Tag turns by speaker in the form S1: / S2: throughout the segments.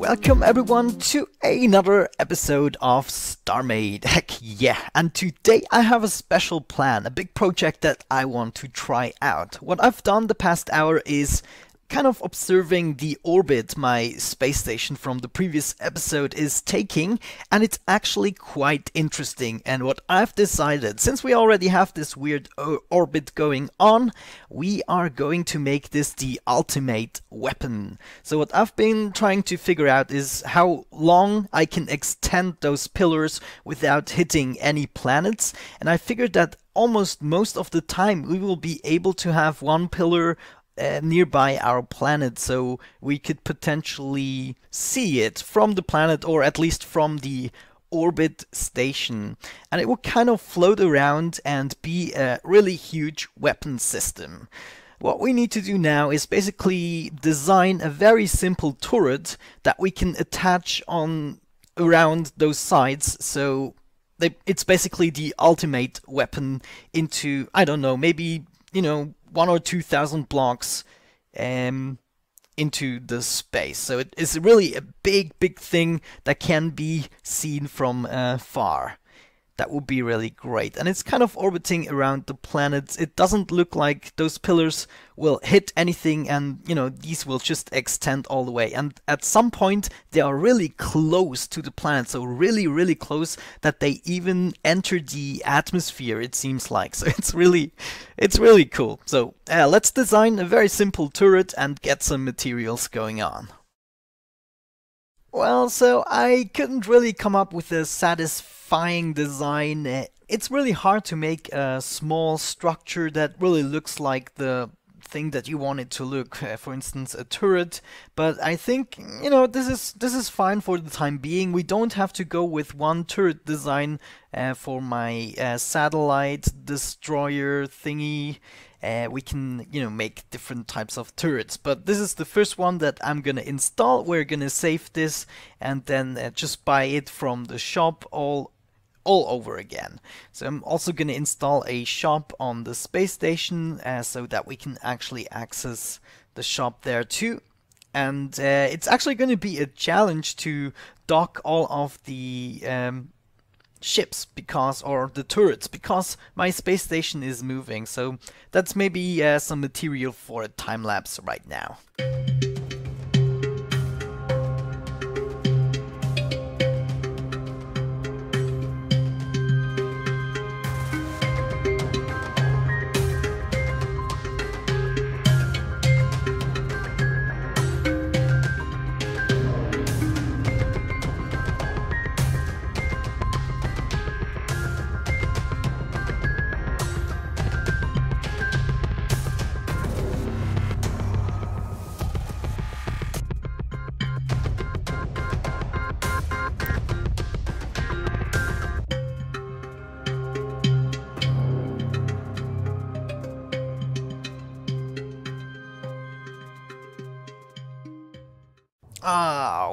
S1: Welcome everyone to another episode of Starmade. Heck yeah, and today I have a special plan, a big project that I want to try out. What I've done the past hour is kind of observing the orbit my space station from the previous episode is taking, and it's actually quite interesting. And what I've decided, since we already have this weird orbit going on, we are going to make this the ultimate weapon. So what I've been trying to figure out is how long I can extend those pillars without hitting any planets, and I figured that almost most of the time we will be able to have one pillar nearby our planet, so we could potentially see it from the planet, or at least from the orbit station, and it will kind of float around and be a really huge weapon system. What we need to do now is basically design a very simple turret that we can attach on around those sides, so it's basically the ultimate weapon into, I don't know, maybe, you know, 1,000 or 2,000 blocks into the space. So it is really a big thing that can be seen from far. That would be really great. And it's kind of orbiting around the planet. It doesn't look like those pillars will hit anything, and you know, these will just extend all the way. And at some point they are really close to the planet, so really close that they even enter the atmosphere, it seems like. So it's really cool. So let's design a very simple turret and get some materials going on. Well, so I couldn't really come up with a satisfying design. It's really hard to make a small structure that really looks like the thing that you want it to look, for instance a turret, but I think, you know, this is fine for the time being. We don't have to go with one turret design for my satellite destroyer thingy. We can, you know, make different types of turrets, but this is the first one that I'm gonna install. We're gonna save this and then just buy it from the shop all over again. So I'm also gonna install a shop on the space station so that we can actually access the shop there too. And it's actually gonna be a challenge to dock all of the ships or the turrets, because my space station is moving. So that's maybe some material for a time lapse right now.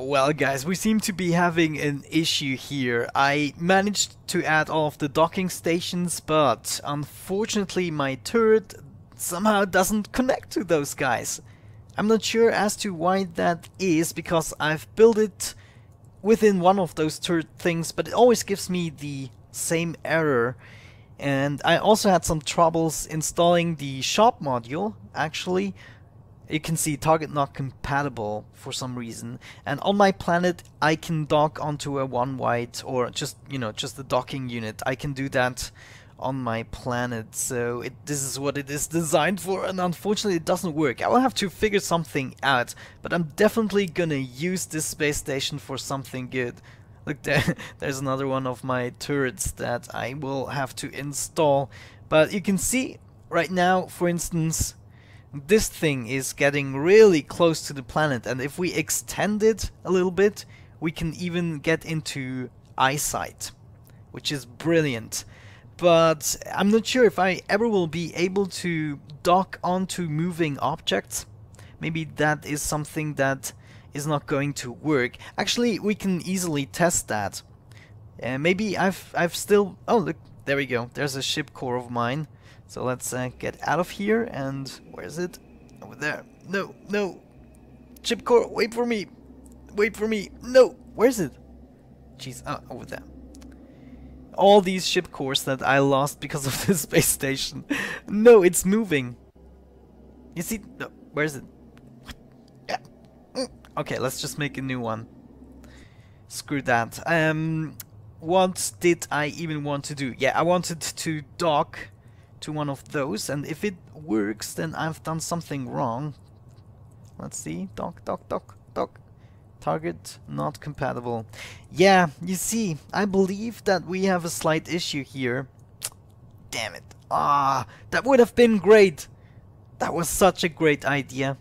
S1: Well guys, we seem to be having an issue here. I managed to add all of the docking stations, but unfortunately my turret somehow doesn't connect to those guys. I'm not sure as to why that is, because I've built it within one of those turret things, but it always gives me the same error. And I also had some troubles installing the shop module, actually. You can see target not compatible for some reason, and on my planet I can dock onto a one white, or just, you know, just the docking unit. I can do that on my planet, so this is what it is designed for, and unfortunately it doesn't work. I will have to figure something out, but I'm definitely gonna use this space station for something good. Look, there's another one of my turrets that I will have to install, but you can see right now, for instance, this thing is getting really close to the planet, and if we extend it a little bit, we can even get into eyesight, which is brilliant. But I'm not sure if I ever will be able to dock onto moving objects. Maybe that is something that is not going to work. Actually, we can easily test that. Maybe I've still... Oh, look, there we go. There's a ship core of mine. So let's get out of here, and where is it? Over there. No, no. Ship core, wait for me. Wait for me. No, where is it? Jeez, over there. All these ship cores that I lost because of this space station. No, it's moving. You see? No, where is it? Okay, let's just make a new one. Screw that. What did I even want to do? Yeah, I wanted to dock to one of those, and if it works, then I've done something wrong. Let's see. Dock, dock, dock, dock. Target not compatible. Yeah, you see, I believe that we have a slight issue here. Damn it. Ah, that would have been great. That was such a great idea.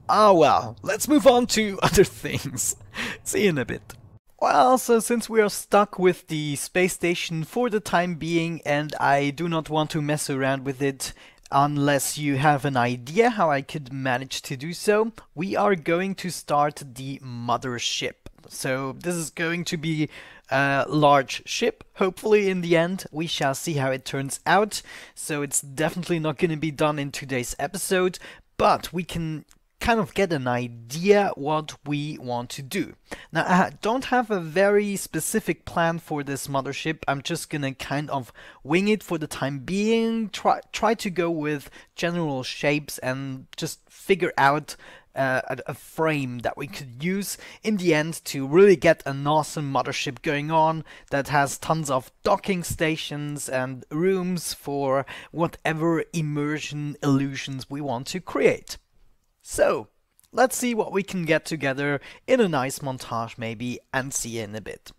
S1: Ah well, let's move on to other things. See you in a bit. Well, so since we are stuck with the space station for the time being, and I do not want to mess around with it unless you have an idea how I could manage to do so, we are going to start the Mothership. So this is going to be a large ship. Hopefully in the end we shall see how it turns out. So it's definitely not going to be done in today's episode, but we can kind of get an idea what we want to do. Now, I don't have a very specific plan for this mothership. I'm just gonna kind of wing it for the time being, try to go with general shapes and just figure out a frame that we could use in the end to really get an awesome mothership going on that has tons of docking stations and rooms for whatever immersion illusions we want to create. So, let's see what we can get together in a nice montage maybe, and see you in a bit.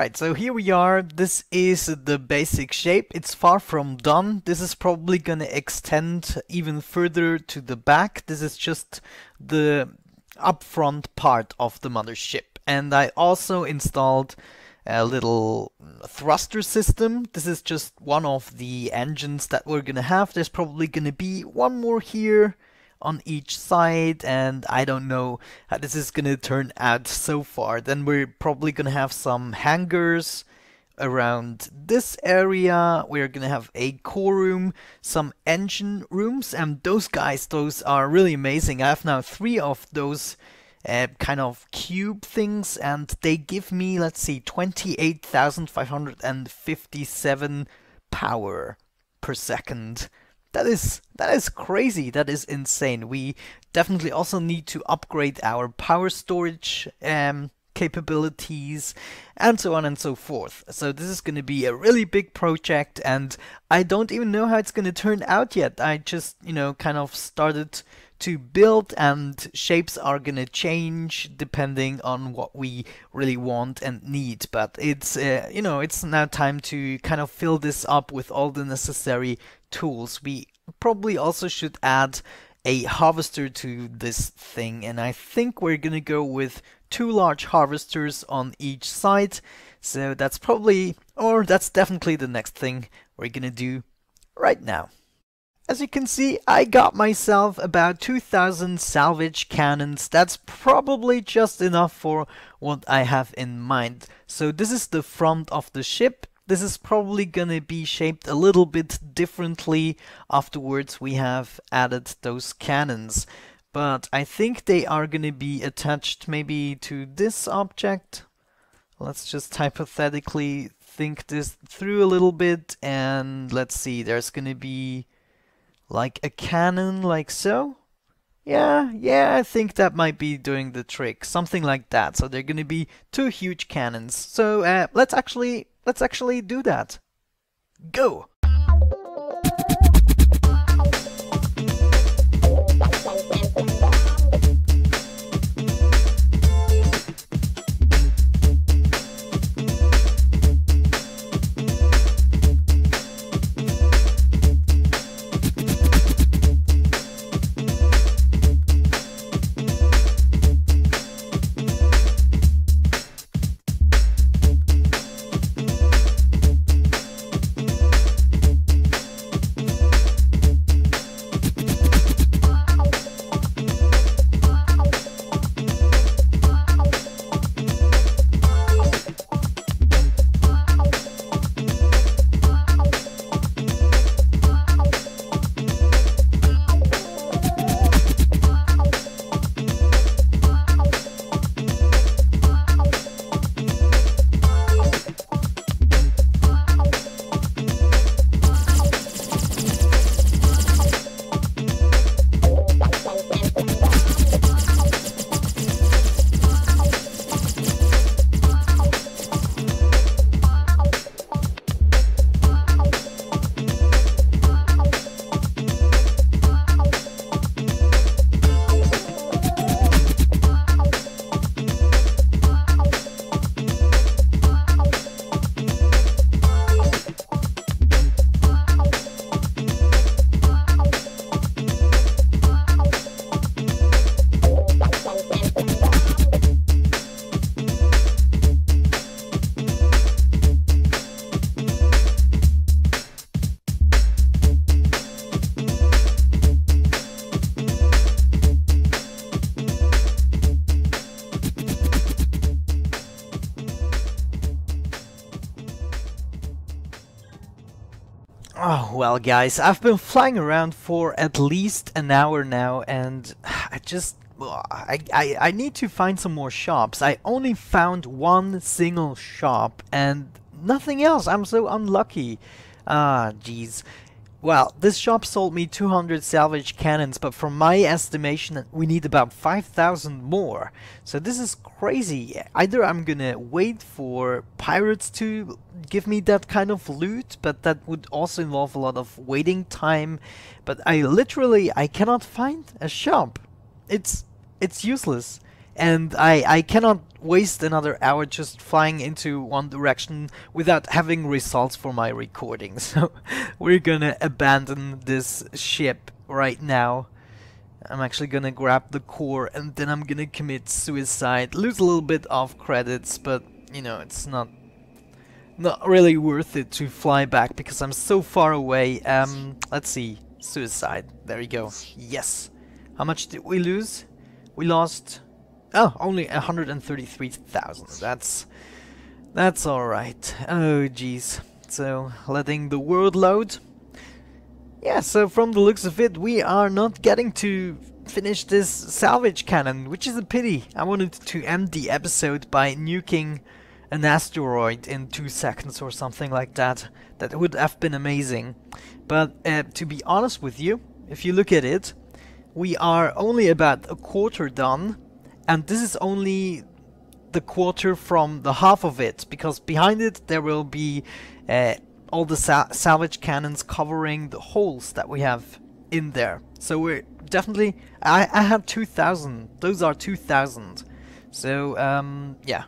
S1: Alright, so here we are. This is the basic shape. It's far from done. This is probably gonna extend even further to the back. This is just the upfront part of the mothership. And I also installed a little thruster system. This is just one of the engines that we're gonna have. There's probably gonna be one more here on each side, and I don't know how this is gonna turn out so far. Then we're probably gonna have some hangars around this area. We're gonna have a core room, some engine rooms, and those guys, those are really amazing. I have now 3 of those kind of cube things, and they give me, let's see, 28,557 power per second. That is crazy. That is insane. We definitely also need to upgrade our power storage capabilities and so on and so forth. So this is going to be a really big project, and I don't even know how it's going to turn out yet. I just, you know, kind of started to build, and shapes are going to change depending on what we really want and need. But it's, you know, it's now time to kind of fill this up with all the necessary tools. We probably also should add a harvester to this thing, and I think we're gonna go with 2 large harvesters on each side. So that's probably, or that's definitely the next thing we're gonna do right now. As you can see, I got myself about 2,000 salvage cannons. That's probably just enough for what I have in mind. So this is the front of the ship. This is probably gonna be shaped a little bit differently afterwards we have added those cannons. But I think they are gonna be attached maybe to this object. Let's just hypothetically think this through a little bit, and let's see, there's gonna be like a cannon like so. Yeah, I think that might be doing the trick. Something like that. So they're gonna be 2 huge cannons. So let's actually do that. Go! Oh, well guys, I've been flying around for at least an hour now, and I need to find some more shops. I only found one single shop and nothing else. I'm so unlucky. Ah, jeez. Well, this shop sold me 200 salvage cannons, but from my estimation, we need about 5,000 more. So this is crazy. Either I'm gonna wait for pirates to give me that kind of loot, but that would also involve a lot of waiting time. But I cannot find a shop. It's useless. and I cannot waste another hour just flying into one direction without having results for my recording. So we're gonna abandon this ship right now. I'm actually gonna grab the core and then I'm gonna commit suicide, lose a little bit of credits, but you know, it's not really worth it to fly back because I'm so far away. Let's see, suicide, there you go. Yes. How much did we lose? We lost, oh, only 133,000. That's alright. Oh jeez. So letting the world load. Yeah, so from the looks of it, we are not getting to finish this salvage cannon, which is a pity. I wanted to end the episode by nuking an asteroid in 2 seconds or something like that. That would have been amazing. But to be honest with you, if you look at it, we are only about a quarter done, and this is only the quarter from the half of it, because behind it there will be all the salvage cannons covering the holes that we have in there. So we're definitely, I had 2,000, those are 2,000. So yeah,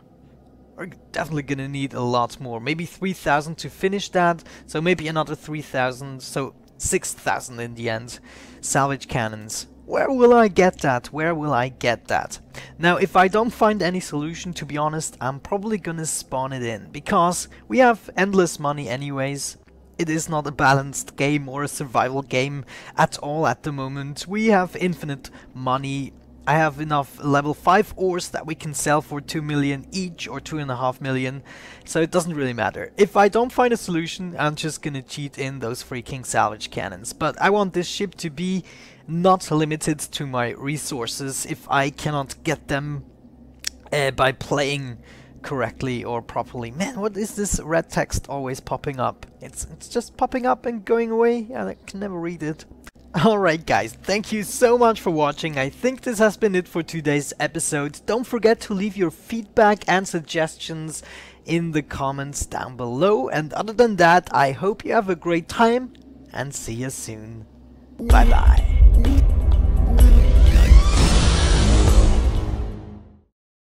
S1: we're definitely gonna need a lot more, maybe 3,000 to finish that, so maybe another 3,000, so 6,000 in the end, salvage cannons. Where will I get that? Where will I get that? Now, if I don't find any solution, to be honest, I'm probably gonna spawn it in, because we have endless money anyways. It is not a balanced game or a survival game at all at the moment. We have infinite money. I have enough level 5 ores that we can sell for 2 million each, or 2.5 million, so it doesn't really matter. If I don't find a solution, I'm just gonna cheat in those freaking salvage cannons. But I want this ship to be not limited to my resources if I cannot get them by playing correctly or properly. Man, what is this red text always popping up? It's just popping up and going away, and I can never read it. Alright guys, thank you so much for watching. I think this has been it for today's episode. Don't forget to leave your feedback and suggestions in the comments down below. And other than that, I hope you have a great time and see you soon. Bye bye.